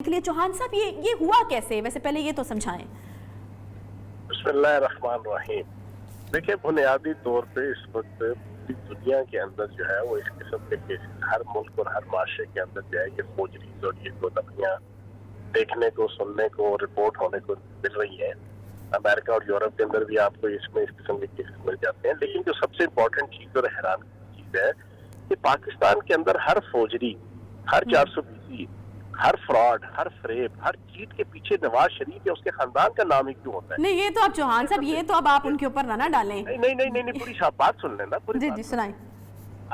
کے لیے چوہان صاحب یہ ہوا کیسے؟ ویسے پہلے یہ تو سمجھائیں۔ بسم اللہ الرحمن الرحیم۔ دیکھیں بنیادی طور پہ اس وقت دنیا کے اندر جو ہے وہ اس قسم کے کیسز ہر ملک اور ہر معاشرے کے اندر جو ہے یہ فوجریز اور یہ گوداریاں دیکھنے کو، سننے کو، رپورٹ ہونے کو مل رہی ہیں۔ امریکہ اور یورپ کے اندر بھی آپ کو اس میں اس قسم کے کیسز مل جاتے ہیں، لیکن جو سب سے امپورٹنٹ چیز اور حیران چیز ہے کہ پاکستان کے اندر ہر فوجری، ہر 420، ہر فراڈ، ہر فریب، ہر چیٹ کے پیچھے نواز شریف یا اس کے خاندان کا نام ہی کیوں ہوتا ہے؟ نہیں یہ تو اب چوہان صاحب یہ تو اب آپ ان کے اوپر نہ ڈالیں۔ نہیں پوری بات سن لینا، جی سنائیں۔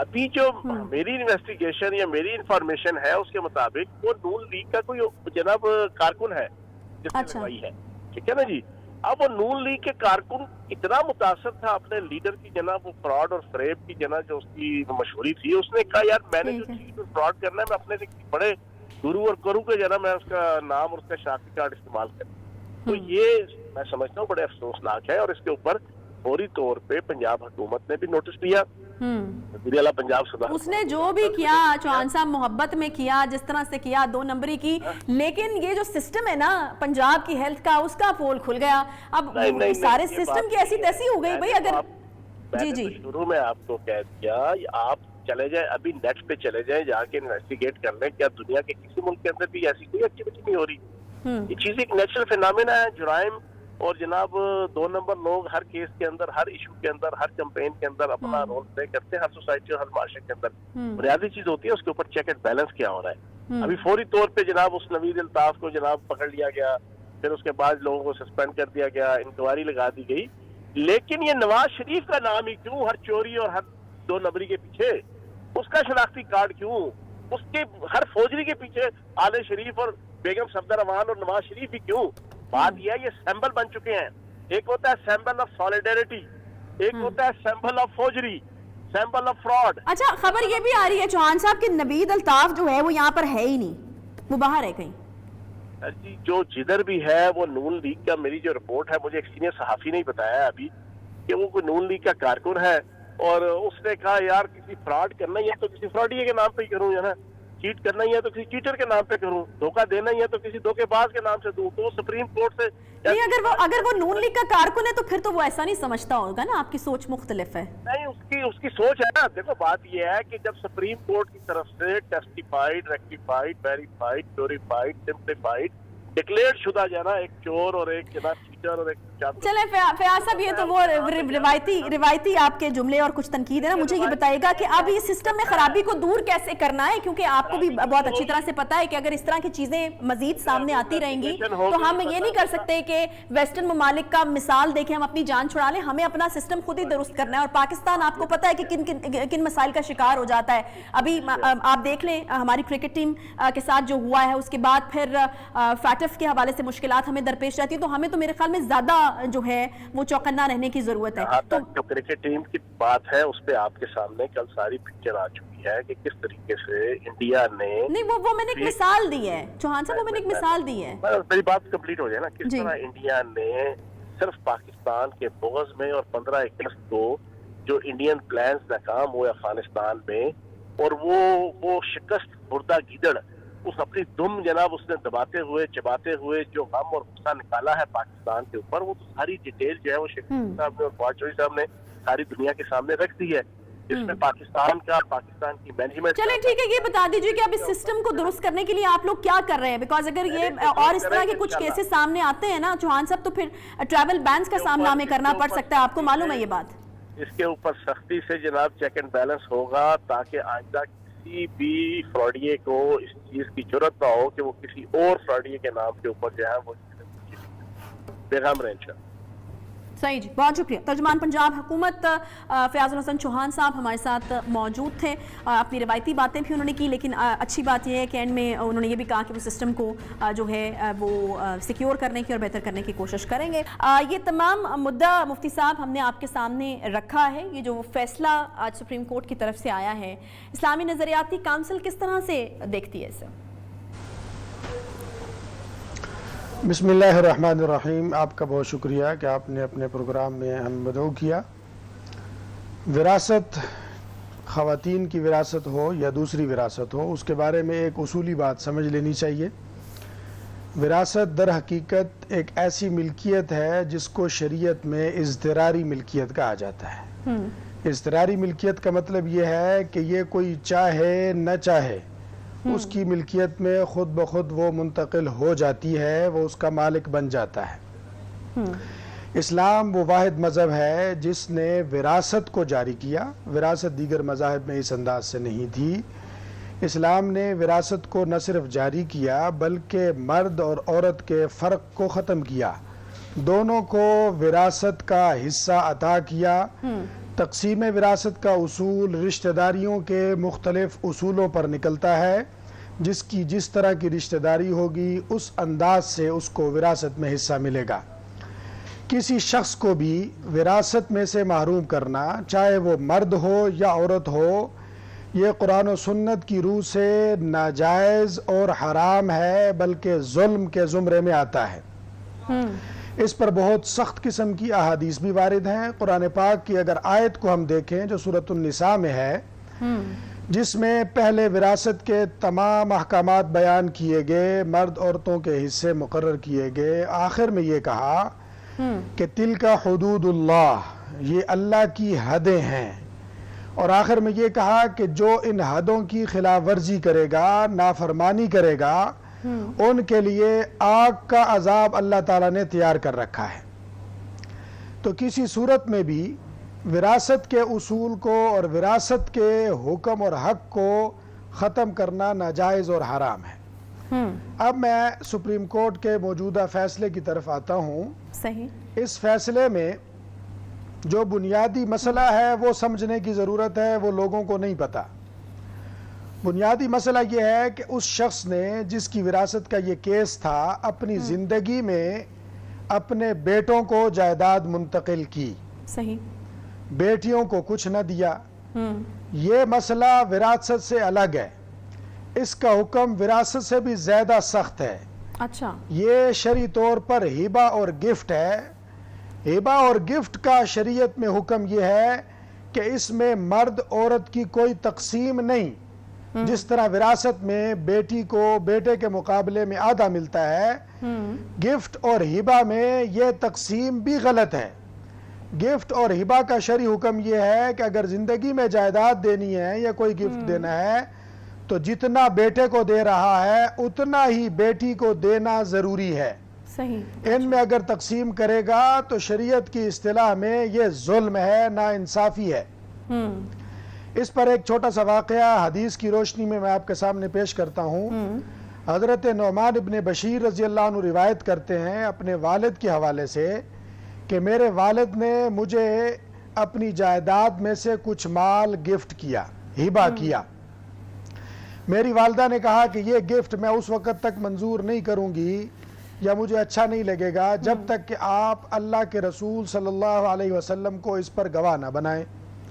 ابھی جو میری انویسٹیگیشن یا میری انفارمیشن ہے اس کے مطابق وہ نون لیگ کا کوئی جناب کارکن ہے جس نے لگوائی ہے، ٹھیک ہے نا جی۔ اب وہ نون لیگ کے کارکن اتنا متاثر تھا اپنے لیڈر کی جناب وہ فراڈ اور فریب کی جناب جو اس کی مشہوری تھی، اس نے کہا یار میں نے جو چیز اور فراڈ کرنا ہے میں اپنے سے بڑے گرو اور کروں کے جناب میں اس کا نام اور اس کا شناختی کارڈ استعمال کروں۔ تو یہ میں سمجھتا ہوں بڑے افسوسناک ہے، اور اس کے اوپر فوری طور پہ پنجاب حکومت نے بھی نوٹس دیا۔ وزیر اعلیٰ پنجاب صدر اس نے جو بھی کیا چوہان صاحب محبت میں کیا، جس طرح سے کیا، 2 نمبری کی، لیکن یہ جو سسٹم ہے نا پنجاب کی ہیلتھ کا، اس کا پول کھل گیا۔ اب سارے سسٹم کی ایسی تیسی ہو گئی بھائی۔ اگر جی شروع میں آپ کو کہہ دیا آپ چلے جائیں، ابھی نیٹ پہ چلے جائیں، جا کے انویسٹیگیٹ کر لیں کیا دنیا کے کسی ملک کے اندر بھی ایسی کوئی ایکٹیویٹی نہیں ہو رہی۔ یہ چیز ایک نیچرل فینامنا ہے، جرائم اور جناب 2 نمبر لوگ ہر کیس کے اندر، ہر ایشو کے اندر، ہر کمپین کے اندر اپنا رول پلے کرتے ہیں، ہر سوسائٹی اور ہر معاشرے کے اندر۔ بنیادی چیز ہوتی ہے اس کے اوپر چیک اینڈ بیلنس کیا ہو رہا ہے۔ ابھی فوری طور پہ جناب اس نوید الطاف کو جناب پکڑ لیا گیا، پھر اس کے بعد لوگوں کو سسپینڈ کر دیا گیا، انکوائری لگا دی گئی، لیکن یہ نواز شریف کا نام ہی کیوں ہر چوری اور ہر 2 نمبری کے پیچھے؟ اس کا شناختی کارڈ کیوں؟ اس کے ہر فوجری کے پیچھے آل شریف اور بیگم صفدر امان اور نواز شریف ہی کیوں؟ بات یہ ہے یہ سیمبل بن چکے ہیں۔ ایک ہوتا ہے سیمبل آف سالیڈیرٹی، ایک ہوتا ہے symbol of forgery, symbol of fraud. اچھا خبر یہ بھی آ رہی ہے چوہان صاحب کہ نوید الطاف جو ہے وہ یہاں پر ہے ہی نہیں، وہ باہر ہے کہیں۔ جی جو جدھر بھی ہے وہ نون لیگ کا، میری جو رپورٹ ہے مجھے ایک سینئر صحافی نے بتایا ہے ابھی کہ وہ کوئی نون لیگ کا کارکن ہے، اور اس نے کہا یار کسی فراڈ کرنا ہی ہے تو کسی فراڈیے کے نام پہ ہی کروں، ہے نا، چیٹ کرنا ہی ہے تو کسی چیٹر کے نام پہ کروں، دھوکہ دینا ہی ہے تو کسی دھوکے باز کے نام سے دوں۔ تو سپریم کورٹ سے نہیں، اگر وہ نون لیگ کا کارکن ہے تو پھر تو وہ ایسا نہیں سمجھتا ہوگا نا، آپ کی سوچ مختلف ہے۔ نہیں اس کی سوچ ہے نا۔ دیکھو بات یہ ہے کہ جب سپریم کورٹ کی طرف سے ٹیسٹیفائیڈ، ریکٹیفائیڈ، ویریفائیڈ، پیوریفائیڈ، سمپلیفائیڈ ڈکلیئر شدہ جو ہے نا ایک چور اور ایک جناب چیٹر اور ایک چلیں فیاض صاحب، یہ تو وہ روایتی آپ کے جملے اور کچھ تنقید ہے نا۔ مجھے یہ بتائے گا کہ اب اس سسٹم میں خرابی کو دور کیسے کرنا ہے، کیونکہ آپ کو بھی بہت اچھی طرح سے پتا ہے کہ اگر اس طرح کی چیزیں مزید سامنے آتی رہیں گی تو ہم یہ نہیں کر سکتے کہ ویسٹرن ممالک کا مثال دیکھیں ہم اپنی جان چھڑا لیں۔ ہمیں اپنا سسٹم خود ہی درست کرنا ہے، اور پاکستان آپ کو پتا ہے کہ کن مسائل کا شکار ہو جاتا ہے۔ ابھی آپ دیکھ لیں ہماری کرکٹ ٹیم کے ساتھ جو ہوا ہے، اس کے بعد پھر فیٹف کے حوالے سے مشکلات ہمیں درپیش رہتی ہیں، تو ہمیں تو میرے خیال میں زیادہ جو ہے وہ چوکنا رہنے کی ضرورت ہے۔ تو جو کرکٹ ٹیم کی بات ہے اس پہ آپ کے سامنے کل ساری پکچر آ چکی ہے کہ کس طریقے سے انڈیا نے، نہیں وہ میں نے ایک مثال دی ہے چوہان صاحب، وہ میں نے ایک مثال دی ہے۔ میری بات کمپلیٹ ہو جائے نا، کس طرح انڈیا نے صرف پاکستان کے بغض میں، اور 15 اگست کو جو انڈین پلانز ناکام ہوئے افغانستان میں، اور وہ شکست خوردہ گیدڑ اس اپنی دم جناب اس نے دباتے ہوئے چباتے ہوئے جو غم اور غصہ نکالا ہے پاکستان کے اوپر، وہ تو ساری ڈیٹیل جو ہے وہ شیخ صاحب نے اور فواد چوہدری صاحب نے ساری دنیا کے سامنے رکھ دی ہے، اس میں پاکستان کی مینجمنٹ۔ چلیں ٹھیک ہے، یہ بتا دیجیے کہ اب اس سسٹم کو درست کرنے کے لیے آپ لوگ کیا کر رہے ہیں؟ بیکاز اگر یہ اور اس طرح کے کچھ کیسز سامنے آتے ہیں نا چوہان صاحب، تو پھر ٹریول بینز کا سامنا ہمیں کرنا پڑ سکتا ہے، آپ کو معلوم ہے یہ بات۔ اس کے اوپر سختی سے جناب چیک اینڈ بیلنس ہوگا تاکہ آئندہ کسی بھی فراڈیے کو اس چیز کی جرات نہ ہو کہ وہ کسی اور فراڈیے کے نام کے اوپر جو ہے وہ پیغام رہے۔ صحیح جی، بہت شکریہ۔ ترجمان پنجاب حکومت فیاض الحسن چوہان صاحب ہمارے ساتھ موجود تھے، اپنی روایتی باتیں بھی انہوں نے کی، لیکن اچھی بات یہ ہے کہ اینڈ میں انہوں نے یہ بھی کہا کہ وہ سسٹم کو جو ہے وہ سیکیور کرنے کی اور بہتر کرنے کی کوشش کریں گے۔ یہ تمام مدعا مفتی صاحب ہم نے آپ کے سامنے رکھا ہے۔ یہ جو فیصلہ آج سپریم کورٹ کی طرف سے آیا ہے، اسلامی نظریاتی کونسل کس طرح سے دیکھتی ہے اسے؟ بسم اللہ الرحمن الرحیم۔ آپ کا بہت شکریہ کہ آپ نے اپنے پروگرام میں ہم مدعو کیا۔ وراثت، خواتین کی وراثت ہو یا دوسری وراثت ہو، اس کے بارے میں ایک اصولی بات سمجھ لینی چاہیے وراثت در حقیقت ایک ایسی ملکیت ہے جس کو شریعت میں اضطراری ملکیت کہا جاتا ہے. اضطراری ملکیت کا مطلب یہ ہے کہ یہ کوئی چاہے نہ چاہے اس کی ملکیت میں خود بخود وہ منتقل ہو جاتی ہے، وہ اس کا مالک بن جاتا ہے. اسلام وہ واحد مذہب ہے جس نے وراثت کو جاری کیا. وراثت دیگر مذاہب میں اس انداز سے نہیں تھی. اسلام نے وراثت کو نہ صرف جاری کیا بلکہ مرد اور عورت کے فرق کو ختم کیا، دونوں کو وراثت کا حصہ عطا کیا. تقسیم وراثت کا اصول رشتہ داریوں کے مختلف اصولوں پر نکلتا ہے. جس کی جس طرح کی رشتہ داری ہوگی اس انداز سے اس کو وراثت میں حصہ ملے گا. کسی شخص کو بھی وراثت میں سے محروم کرنا، چاہے وہ مرد ہو یا عورت ہو، یہ قرآن و سنت کی روح سے ناجائز اور حرام ہے، بلکہ ظلم کے زمرے میں آتا ہے. اس پر بہت سخت قسم کی احادیث بھی وارد ہیں. قرآن پاک کی اگر آیت کو ہم دیکھیں جو سورۃ النساء میں ہے، جس میں پہلے وراثت کے تمام احکامات بیان کیے گئے، مرد عورتوں کے حصے مقرر کیے گئے، آخر میں یہ کہا کہ تلک حدود اللہ، یہ اللہ کی حدیں ہیں، اور آخر میں یہ کہا کہ جو ان حدوں کی خلاف ورزی کرے گا، نافرمانی کرے گا، ان کے لیے آگ کا عذاب اللہ تعالیٰ نے تیار کر رکھا ہے. تو کسی صورت میں بھی وراثت کے اصول کو اور وراثت کے حکم اور حق کو ختم کرنا ناجائز اور حرام ہے. اب میں سپریم کورٹ کے موجودہ فیصلے کی طرف آتا ہوں. صحیح. اس فیصلے میں جو بنیادی مسئلہ ہے وہ سمجھنے کی ضرورت ہے، وہ لوگوں کو نہیں پتہ. بنیادی مسئلہ یہ ہے کہ اس شخص نے جس کی وراثت کا یہ کیس تھا، اپنی زندگی میں اپنے بیٹوں کو جائیداد منتقل کی، صحیح، بیٹیوں کو کچھ نہ دیا. یہ مسئلہ وراثت سے الگ ہے. اس کا حکم وراثت سے بھی زیادہ سخت ہے. اچھا. یہ شرعی طور پر ہبہ اور گفٹ ہے. ہبہ اور گفٹ کا شریعت میں حکم یہ ہے کہ اس میں مرد عورت کی کوئی تقسیم نہیں. جس طرح وراثت میں بیٹی کو بیٹے کے مقابلے میں آدھا ملتا ہے، گفٹ اور ہبہ میں یہ تقسیم بھی غلط ہے. گفٹ اور ہبہ کا شرعی حکم یہ ہے کہ اگر زندگی میں جائیداد دینی ہے یا کوئی گفٹ دینا ہے تو جتنا بیٹے کو دے رہا ہے اتنا ہی بیٹی کو دینا ضروری ہے. صحیح. ان میں اگر تقسیم کرے گا تو شریعت کی اصطلاح میں یہ ظلم ہے، ناانصافی ہے. اس پر ایک چھوٹا سا واقعہ حدیث کی روشنی میں آپ کے سامنے پیش کرتا ہوں. حضرت نعمان ابن بشیر رضی اللہ عنہ روایت کرتے ہیں اپنے والد کے حوالے سے کہ میرے والد نے مجھے اپنی جائیداد میں سے کچھ مال گفٹ کیا، ہبہ کیا. میری والدہ نے کہا کہ یہ گفٹ میں اس وقت تک منظور نہیں کروں گی یا مجھے اچھا نہیں لگے گا جب تک کہ آپ اللہ کے رسول صلی اللہ علیہ وسلم کو اس پر گواہ نہ بنائیں.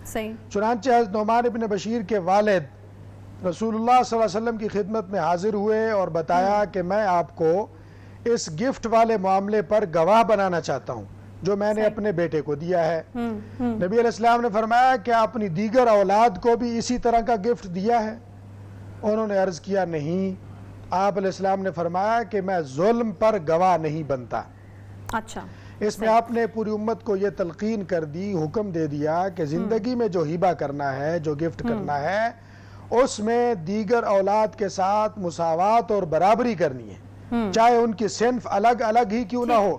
صحیح. چنانچہ حضرت نعمان ابن بشیر کے والد رسول اللہ صلی اللہ علیہ وسلم کی خدمت میں حاضر ہوئے اور بتایا کہ میں آپ کو اس گفٹ والے معاملے پر گواہ بنانا چاہتا ہوں جو میں نے اپنے بیٹے کو دیا ہے. نبی علیہ السلام نے فرمایا کہ آپ اپنی دیگر اولاد کو بھی اسی طرح کا گفٹ دیا ہے؟ انہوں نے عرض کیا نہیں. آپ علیہ السلام نے فرمایا کہ میں ظلم پر گواہ نہیں بنتا. اچھا. اس میں آپ نے پوری امت کو یہ تلقین کر دی، حکم دے دیا کہ زندگی میں جو ہبہ کرنا ہے، جو گفٹ کرنا ہے، اس میں دیگر اولاد کے ساتھ مساوات اور برابری کرنی ہے، چاہے ان کی صنف الگ الگ ہی کیوں نہ ہو.